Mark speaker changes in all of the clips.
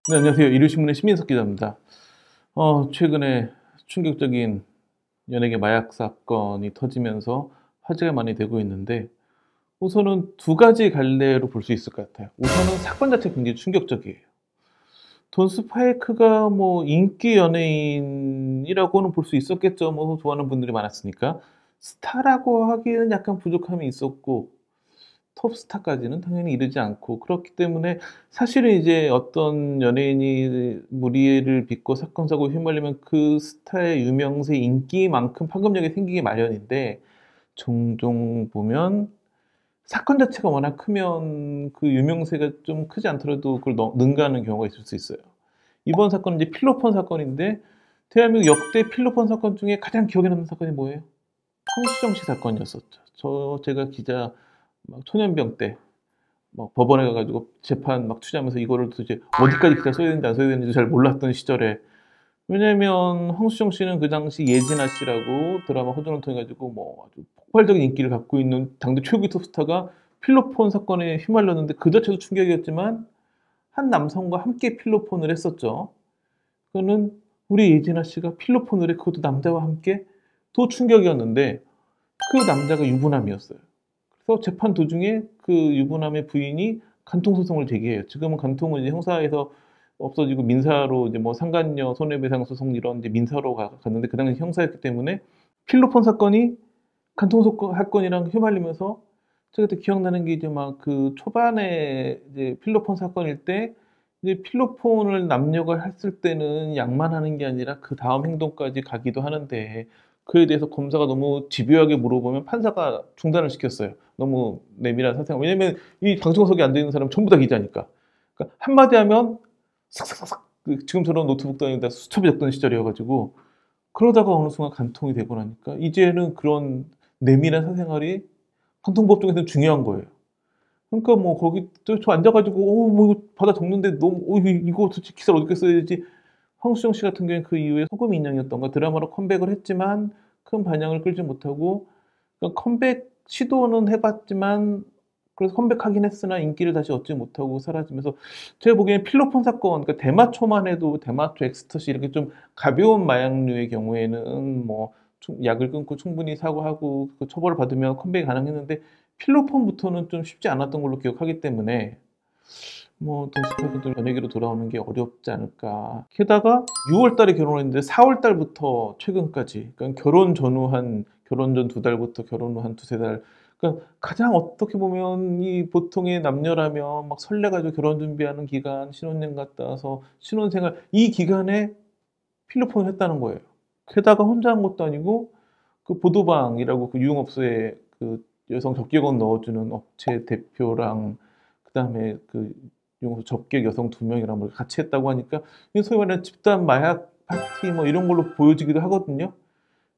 Speaker 1: 네, 안녕하세요. 일요신문의 신민석 기자입니다. 최근에 충격적인 연예계 마약 사건이 터지면서 화제가 많이 되고 있는데, 우선은 두 가지 갈래로 볼 수 있을 것 같아요. 우선은 사건 자체가 굉장히 충격적이에요. 돈 스파이크가 뭐 인기 연예인이라고는 볼 수 있었겠죠. 뭐 좋아하는 분들이 많았으니까. 스타라고 하기에는 약간 부족함이 있었고, 톱스타까지는 당연히 이르지 않고, 그렇기 때문에 사실은 이제 어떤 연예인이 무리를 빚고 사건 사고에 휘말리면 그 스타의 유명세, 인기만큼 파급력이 생기기 마련인데, 종종 보면 사건 자체가 워낙 크면 그 유명세가 좀 크지 않더라도 그걸 능가하는 경우가 있을 수 있어요. 이번 사건은 이제 필로폰 사건인데, 대한민국 역대 필로폰 사건 중에 가장 기억에 남는 사건이 뭐예요? 황수정 씨 사건이었었죠. 제가 기자 막 초년병 때 막 법원에 가가지고 재판 막 취재하면서 이거를 도대체 어디까지 기사 써야 되는지 안 써야 되는지 잘 몰랐던 시절에, 왜냐면 황수정 씨는 그 당시 예진아 씨라고 드라마 호전을 통해 가지고 뭐 아주 폭발적인 인기를 갖고 있는 당대 최고의 톱스타가 필로폰 사건에 휘말렸는데, 그 자체도 충격이었지만 한 남성과 함께 필로폰을 했었죠. 그거는 우리 예진아 씨가 필로폰을 해, 그것도 남자와 함께, 또 충격이었는데 그 남자가 유부남이었어요. 그래서 재판 도중에 그 유부남의 부인이 간통소송을 제기해요. 지금은 간통은 이제 형사에서 없어지고 민사로 이제 뭐 상간녀 손해배상 소송 이런 이제 민사로 갔는데, 그 당시 형사였기 때문에 필로폰 사건이 사건이랑 휘말리면서, 제가 그때 기억나는 게 이제 막 그 초반에 이제 필로폰 사건일 때 이제 필로폰을 남녀가 했을 때는 약만 하는 게 아니라 그 다음 행동까지 가기도 하는데, 그에 대해서 검사가 너무 집요하게 물어보면 판사가 중단을 시켰어요. 너무 내밀한 사생. 왜냐면 이 방청석에 앉아 있는 사람 전부 다 기자니까. 그러니까 한마디 하면 삭삭삭삭, 지금처럼 노트북 다니다 수첩이 적던 시절이어가지고, 그러다가 어느 순간 간통이 되고 나니까 이제는 그런 내밀한 사생활이 간통법 중에서는 중요한 거예요. 그러니까 뭐 거기 저 앉아가지고 뭐 이거 받아 적는데 너무 이거 도대체 기사를 어떻게 써야 되지? 황수정 씨 같은 경우에는 그 이후에 소금 인형이었던가 드라마로 컴백을 했지만 큰 반향을 끌지 못하고, 그러니까 컴백 시도는 해봤지만, 그래서 컴백하긴 했으나 인기를 다시 얻지 못하고 사라지면서, 제가 보기에는 필로폰 사건, 그러니까 대마초만 해도 대마초, 엑스터시 이렇게 좀 가벼운 마약류의 경우에는 뭐 약을 끊고 충분히 사과하고 그 처벌을 받으면 컴백이 가능했는데, 필로폰부터는 좀 쉽지 않았던 걸로 기억하기 때문에 뭐 돈 스파이크도 연예계로 돌아오는 게 어렵지 않을까. 게다가 6월 달에 결혼했는데 4월 달부터 최근까지, 그러니까 결혼 전 2달부터 결혼 후 한 두세 달, 그러니까 가장 어떻게 보면 이 보통의 남녀라면 막 설레가지고 결혼 준비하는 기간, 신혼여행 갔다 와서 신혼생활, 이 기간에 필로폰을 했다는 거예요. 게다가 혼자 한 것도 아니고 그 보도방이라고 그 유흥업소에 그 여성 접객원 넣어주는 업체 대표랑, 그다음에 그 유흥업소 접객 여성 2명이랑 뭐 같이 했다고 하니까, 이 소위 말하는 집단 마약 파티 뭐 이런 걸로 보여지기도 하거든요.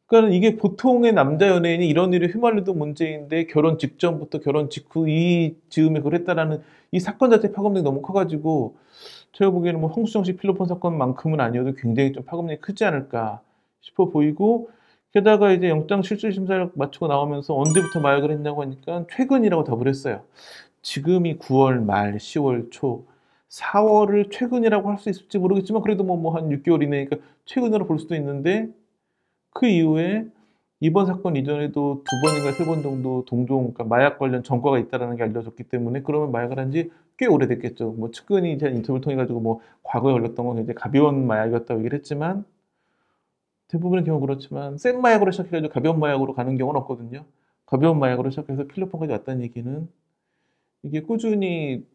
Speaker 1: 그러니까 이게 보통의 남자 연예인이 이런 일에 휘말려도 문제인데, 결혼 직전부터 결혼 직후 이 즈음에 그걸 했다라는 이 사건 자체 파급력이 너무 커가지고, 제가 보기에는 뭐 황수정 씨 필로폰 사건만큼은 아니어도 굉장히 좀 파급력이 크지 않을까 싶어 보이고, 게다가 이제 영장 실질 심사를 마치고 나오면서 언제부터 마약을 했냐고 하니까 최근이라고 답을 했어요. 지금이 9월 말, 10월 초, 4월을 최근이라고 할 수 있을지 모르겠지만 그래도 뭐 한 6개월 이내니까 최근으로 볼 수도 있는데, 그 이후에 이번 사건 이전에도 2번인가 3번 정도 동종, 그러니까 마약 관련 전과가 있다라는 게 알려졌기 때문에, 그러면 마약을 한 지 꽤 오래됐겠죠. 뭐 측근이 이제 인터뷰를 통해 가지고 뭐 과거에 걸렸던 건 굉장히 가벼운 마약이었다고 얘기를 했지만, 대부분의 경우 그렇지만 센 마약으로 시작해 가지고 가벼운 마약으로 가는 경우는 없거든요. 가벼운 마약으로 시작해서 필로폰까지 왔다는 얘기는, 이게 꾸준히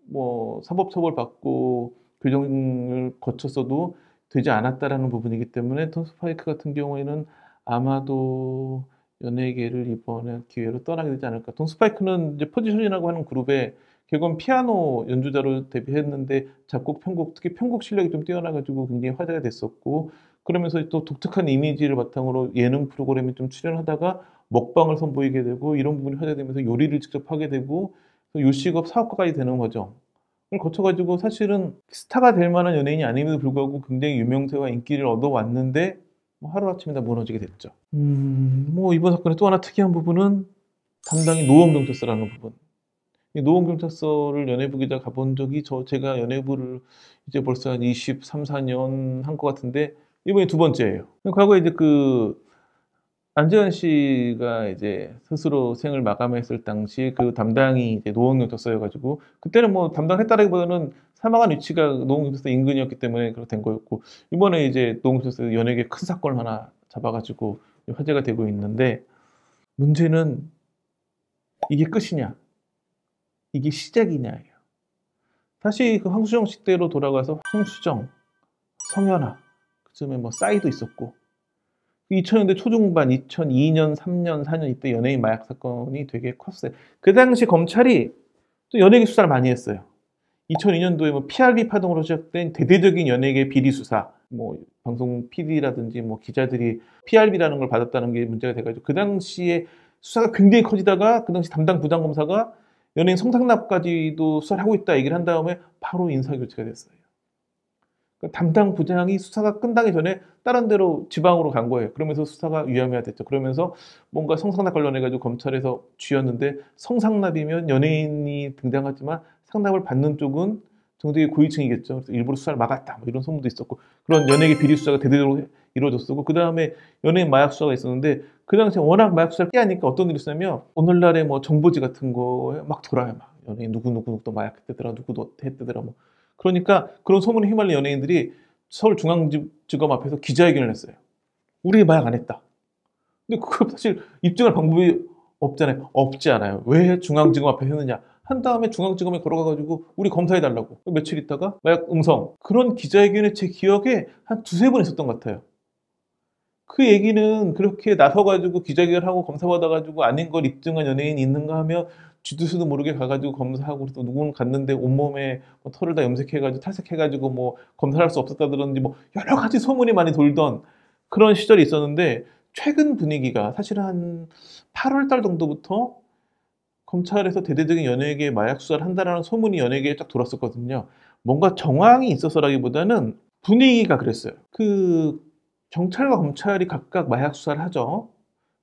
Speaker 1: 뭐 사법 처벌받고 규정을 거쳤어도 되지 않았다라는 부분이기 때문에, 톰 스파이크 같은 경우에는 아마도 연예계를 이번에 기회로 떠나게 되지 않을까. 톰 스파이크는 이제 포지션이라고 하는 그룹에 결국은 피아노 연주자로 데뷔했는데, 작곡, 편곡, 특히 편곡 실력이 좀 뛰어나가지고 굉장히 화제가 됐었고, 그러면서 또 독특한 이미지를 바탕으로 예능 프로그램에 좀 출연하다가 먹방을 선보이게 되고, 이런 부분이 화제되면서 요리를 직접 하게 되고 요식업 사업가까지 되는 거죠. 그걸 거쳐가지고 사실은 스타가 될 만한 연예인이 아님에도 불구하고 굉장히 유명세와 인기를 얻어왔는데, 뭐 하루아침에 다 무너지게 됐죠. 뭐 이번 사건의 또 하나 특이한 부분은 담당이 노원경찰서라는 부분. 이 노원경찰서를 연예부 기자 가본 적이 제가 연예부를 이제 벌써 한 23, 4년 한 것 같은데 이번이 두 번째예요. 과거에 이제 안재현 씨가 이제 스스로 생을 마감했을 당시 그 담당이 이제 노원경찰서여가지고 그때는 뭐 담당했다라기보다는 사망한 위치가 노원경찰서 인근이었기 때문에 그렇게 된 거였고 이번에 이제 노원경찰서 연예계 큰 사건을 하나 잡아가지고 화제가 되고 있는데 문제는 이게 끝이냐 이게 시작이냐예요. 다시 그 황수정 시대로 돌아가서 황수정, 성현아 그쯤에 뭐 싸이도 있었고 2000년대 초중반 2002년, 3년, 4년 이때 연예인 마약 사건이 되게 컸어요. 그 당시 검찰이 또 연예계 수사를 많이 했어요. 2002년도에 뭐 PRB 파동으로 시작된 대대적인 연예계 비리 수사, 뭐 방송 PD라든지 뭐 기자들이 PRB라는 걸 받았다는 게 문제가 돼가지고 그 당시에 수사가 굉장히 커지다가 그 당시 담당 부장검사가 연예인 성상납까지도 수사를 하고 있다 얘기를 한 다음에 바로 인사교체가 됐어요. 그러니까 담당 부장이 수사가 끝나기 전에 다른 데로 지방으로 간 거예요. 그러면서 수사가 위험해됐죠. 그러면서 뭔가 성상납 관련해가지고 검찰에서 쥐었는데 성상납이면 연예인이 등장하지만 상납을 받는 쪽은 정직히 고위층이겠죠. 그래서 일부러 수사를 막았다. 뭐 이런 소문도 있었고 그런 연예계 비리 수사가 대대적으로 이루어졌었고 그 다음에 연예인 마약 수사가 있었는데 그 당시에 워낙 마약 수사를 깨하니까 어떤 일이 있었냐면 오늘날의 뭐 정보지 같은 거에 막 돌아요. 막 연예인 누구 또 마약 했대더라 누구도 했대더라 뭐 그러니까 그런 소문에 휘말린 연예인들이 서울중앙지검 앞에서 기자회견을 했어요. 우리 마약 안 했다. 근데 그거 사실 입증할 방법이 없잖아요. 없지 않아요. 왜 중앙지검 앞에 했느냐. 한 다음에 중앙지검에 걸어가가지고 우리 검사해달라고. 며칠 있다가 마약 음성. 그런 기자회견이 제 기억에 한 두세 번 있었던 것 같아요. 그 얘기는 그렇게 나서가지고 기자회견하고 검사받아가지고 아닌 걸 입증한 연예인이 있는가 하면 쥐두새도 모르게 가가지고 검사하고 또 누구는 갔는데 온몸에 뭐 털을 다 염색해가지고 탈색해가지고 뭐 검사를 할 수 없었다든지 뭐 여러 가지 소문이 많이 돌던 그런 시절이 있었는데 최근 분위기가 사실은 한 8월 달 정도부터 검찰에서 대대적인 연예계 마약 수사를 한다라는 소문이 연예계에 쫙 돌았었거든요. 뭔가 정황이 있어서라기보다는 분위기가 그랬어요. 경찰과 검찰이 각각 마약 수사를 하죠.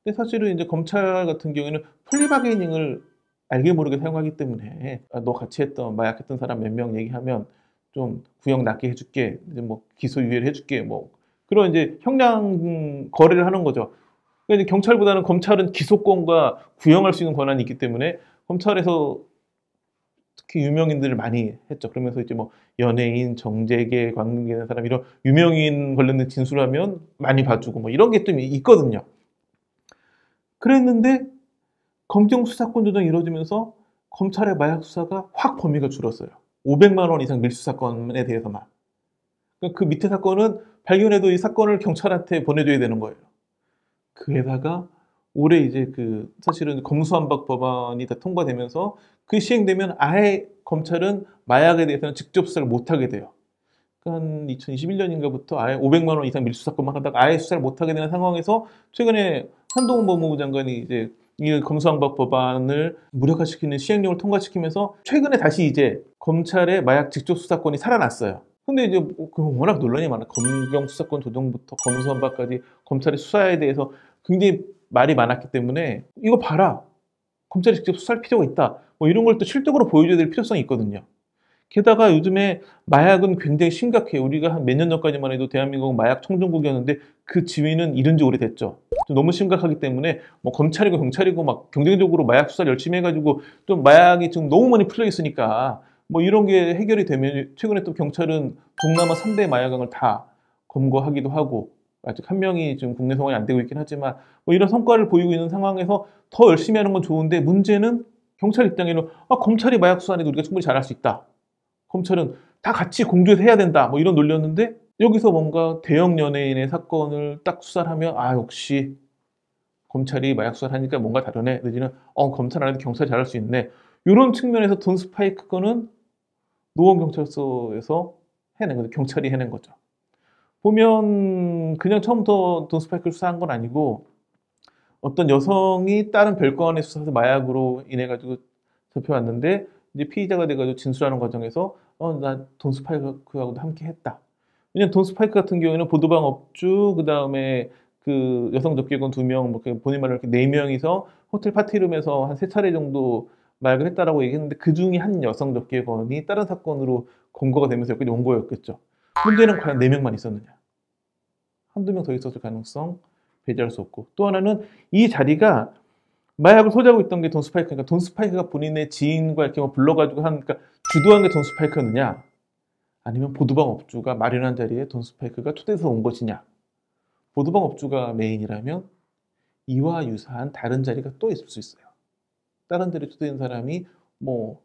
Speaker 1: 근데 사실은 이제 검찰 같은 경우에는 플리바게닝을 알게 모르게 사용하기 때문에 너 같이 마약했던 사람 몇 명 얘기하면 좀 구형 낮게 해줄게, 이제 뭐 기소 유예를 해줄게, 뭐 그런 이제 형량 거래를 하는 거죠. 그러니까 이제 경찰보다는 검찰은 기소권과 구형할 수 있는 권한이 있기 때문에 검찰에서 특히 유명인들을 많이 했죠. 그러면서 이제 뭐 연예인, 정재계, 관계된 사람 이런 유명인 관련된 진술하면 많이 봐주고 뭐 이런 게 좀 있거든요. 그랬는데 검경 수사권 조정이 이루어지면서 검찰의 마약 수사가 확 범위가 줄었어요. 500만 원 이상 밀수 사건에 대해서만. 그 밑에 사건은 발견해도 이 사건을 경찰한테 보내줘야 되는 거예요. 그에다가 올해 이제 사실은 검수완박 법안이 다 통과되면서 그 시행되면 아예 검찰은 마약에 대해서는 직접 수사를 못하게 돼요. 한 2021년인가부터 아예 500만 원 이상 밀수 사건만 하다가 아예 수사를 못하게 되는 상황에서 최근에 한동훈 법무부 장관이 이제 이 검수완박 법안을 무력화시키는 시행령을 통과시키면서 최근에 다시 이제 검찰의 마약 직접 수사권이 살아났어요. 근데 이제 워낙 논란이 많아. 검경 수사권 조정부터 검수완박까지 검찰의 수사에 대해서 굉장히 말이 많았기 때문에 이거 봐라. 검찰이 직접 수사할 필요가 있다. 뭐 이런 걸 또 실적으로 보여줘야 될 필요성이 있거든요. 게다가 요즘에 마약은 굉장히 심각해요. 우리가 한 몇 년 전까지만 해도 대한민국은 마약 청정국이었는데 그 지위는 잃은 지 오래됐죠. 너무 심각하기 때문에 뭐 검찰이고 경찰이고 막 경쟁적으로 마약 수사를 열심히 해가지고 좀 마약이 지금 너무 많이 풀려 있으니까 뭐 이런 게 해결이 되면 최근에 또 경찰은 동남아 3대 마약왕을 다 검거하기도 하고 아직 한 명이 지금 국내 송환이 안 되고 있긴 하지만 뭐 이런 성과를 보이고 있는 상황에서 더 열심히 하는 건 좋은데 문제는 경찰 입장에는 검찰이 마약 수사하는데 우리가 충분히 잘할 수 있다. 검찰은 다 같이 공조해서 해야 된다. 뭐 이런 논리였는데 여기서 뭔가 대형 연예인의 사건을 딱 수사를 하면 역시 검찰이 마약 수사를 하니까 뭔가 다르네. 내지는 검찰 안 해도 경찰이 잘할 수 있네. 이런 측면에서 돈 스파이크 건은 노원경찰서에서 해낸 거죠. 경찰이 해낸 거죠. 보면 그냥 처음부터 돈 스파이크를 수사한 건 아니고 어떤 여성이 다른 별건의 수사에서 마약으로 인해 가지고 잡혀왔는데 이제 피의자가 돼가지고 진술하는 과정에서 나 돈 스파이크하고도 함께 했다. 왜냐면 돈 스파이크 같은 경우에는 보도방 업주 그 다음에 그 여성 접객원 2명, 뭐 본인 말로 이렇게 4명이서 호텔 파티룸에서 한 3차례 정도 마약을 했다라고 얘기했는데 그 중에 한 여성 몇 개 건이 다른 사건으로 검거가 되면서 여기까지 온 거였겠죠. 문제는 과연 4명만 있었느냐. 한두 명 더 있었을 가능성 배제할 수 없고, 또 하나는 이 자리가 마약을 소지하고 있던 게 돈 스파이크니까 돈 스파이크가 본인의 지인과 이렇게 뭐 불러가지고 그러니까 주도한 게 돈 스파이크였느냐, 아니면 보드방 업주가 마련한 자리에 돈 스파이크가 초대해서 온 것이냐. 보드방 업주가 메인이라면 이와 유사한 다른 자리가 또 있을 수 있어요. 다른 자리에 초대된 사람이 뭐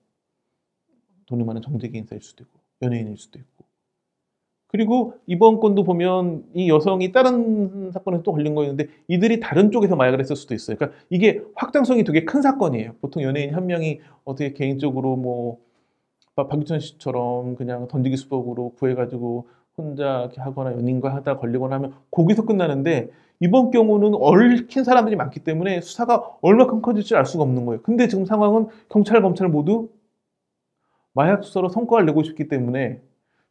Speaker 1: 돈이 많은 정재계 인사일 수도 있고 연예인일 수도 있고, 그리고 이번 건도 보면 이 여성이 다른 사건에 또 걸린 거였는데 이들이 다른 쪽에서 마약을 했을 수도 있어요. 그러니까 이게 확장성이 되게 큰 사건이에요. 보통 연예인 한 명이 어떻게 개인적으로 뭐 박유천 씨처럼 그냥 던지기 수법으로 구해가지고 혼자 이렇게 하거나 연인과 하다 걸리거나 하면 거기서 끝나는데, 이번 경우는 얽힌 사람들이 많기 때문에 수사가 얼마큼 커질지 알 수가 없는 거예요. 근데 지금 상황은 경찰, 검찰 모두 마약 수사로 성과를 내고 싶기 때문에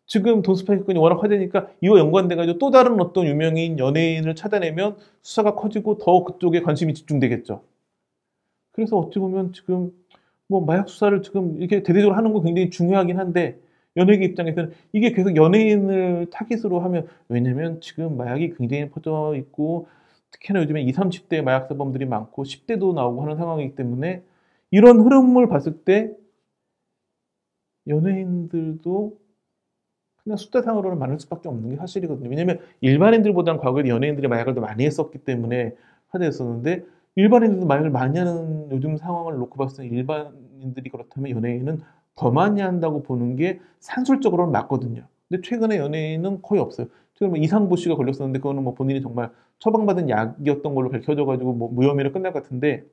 Speaker 1: 지금 돈 스파이크 건이 워낙 화제니까 이와 연관돼가지고 또 다른 어떤 유명인 연예인을 찾아내면 수사가 커지고 더 그쪽에 관심이 집중되겠죠. 그래서 어찌 보면 지금 뭐 마약 수사를 지금 이렇게 대대적으로 하는 건 굉장히 중요하긴 한데, 연예계 입장에서는 이게 계속 연예인을 타깃으로 하면, 왜냐면 지금 마약이 굉장히 퍼져 있고 특히나 요즘에 20, 30대 마약 사범들이 많고 10대도 나오고 하는 상황이기 때문에 이런 흐름을 봤을 때 연예인들도 그냥 숫자상으로는 많을 수밖에 없는 게 사실이거든요. 왜냐면 일반인들보다는 과거에 연예인들이 마약을 더 많이 했었기 때문에 화제였었는데, 일반인들도 마약을 많이 하는 요즘 상황을 놓고 봤을 때 일반인들이 그렇다면 연예인은 더 많이 한다고 보는 게 산술적으로는 맞거든요. 근데 최근에 연예인은 거의 없어요. 최근에 뭐 이상보 씨가 걸렸었는데 그거는 뭐 본인이 정말 처방받은 약이었던 걸로 밝혀져가지고 뭐 무혐의로 끝날 것 같은데,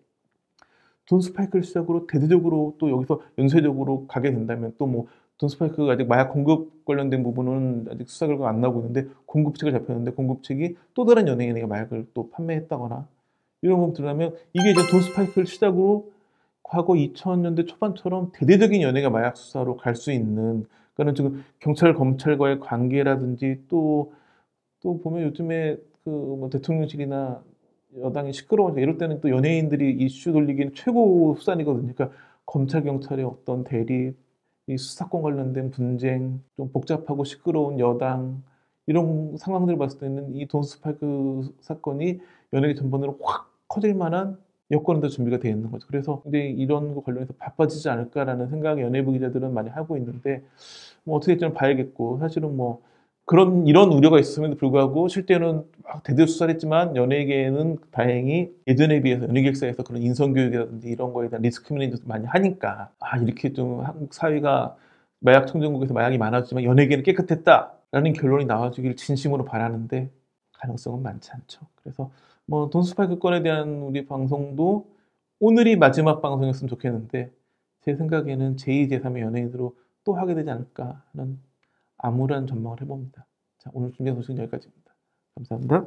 Speaker 1: 돈 스파이크를 시작으로 대대적으로 또 여기서 연쇄적으로 가게 된다면 또 뭐 돈 스파이크가 아직 마약 공급 관련된 부분은 아직 수사 결과가 안 나오고 있는데 공급책을 잡혔는데 공급책이 또 다른 연예인에게 마약을 또 판매했다거나 이런 부분 들어가면 이게 이제 돈 스파이크를 시작으로 과거 2000년대 초반처럼 대대적인 연예가 마약 수사로 갈 수 있는, 그러니까 지금 경찰 검찰과의 관계라든지 또 보면 요즘에 그 뭐 대통령실이나 여당이 시끄러우니까 이럴 때는 또 연예인들이 이슈 돌리기는 최고 수단이거든요. 그러니까 검찰 경찰의 어떤 대립, 이 수사권 관련된 분쟁, 좀 복잡하고 시끄러운 여당, 이런 상황들을 봤을 때는 이 돈 스파이크 사건이 연예계 전반으로 확 커질 만한 여건은 다 준비가 되어 있는 거죠. 그래서 굉장히 이런 거 관련해서 바빠지지 않을까라는 생각을 연예부 기자들은 많이 하고 있는데, 뭐 어떻게 될지는 봐야겠고, 사실은 뭐 이런 우려가 있음에도 불구하고 실제는 막 대대로 수사를 했지만 연예계에는 다행히 예전에 비해서 연예기획사에서 그런 인성교육이라든지 이런 거에 대한 리스크 매니저도 많이 하니까, 이렇게 좀 한국 사회가 마약 청정국에서 마약이 많았지만 연예계는 깨끗했다라는 결론이 나와주길 진심으로 바라는데 가능성은 많지 않죠. 그래서 뭐 돈 스파이크 건에 대한 우리 방송도 오늘이 마지막 방송이었으면 좋겠는데, 제 생각에는 제2, 제3의 연예인으로 또 하게 되지 않을까 하는 암울한 전망을 해봅니다. 자, 오늘 준비한 소식은 여기까지입니다. 감사합니다.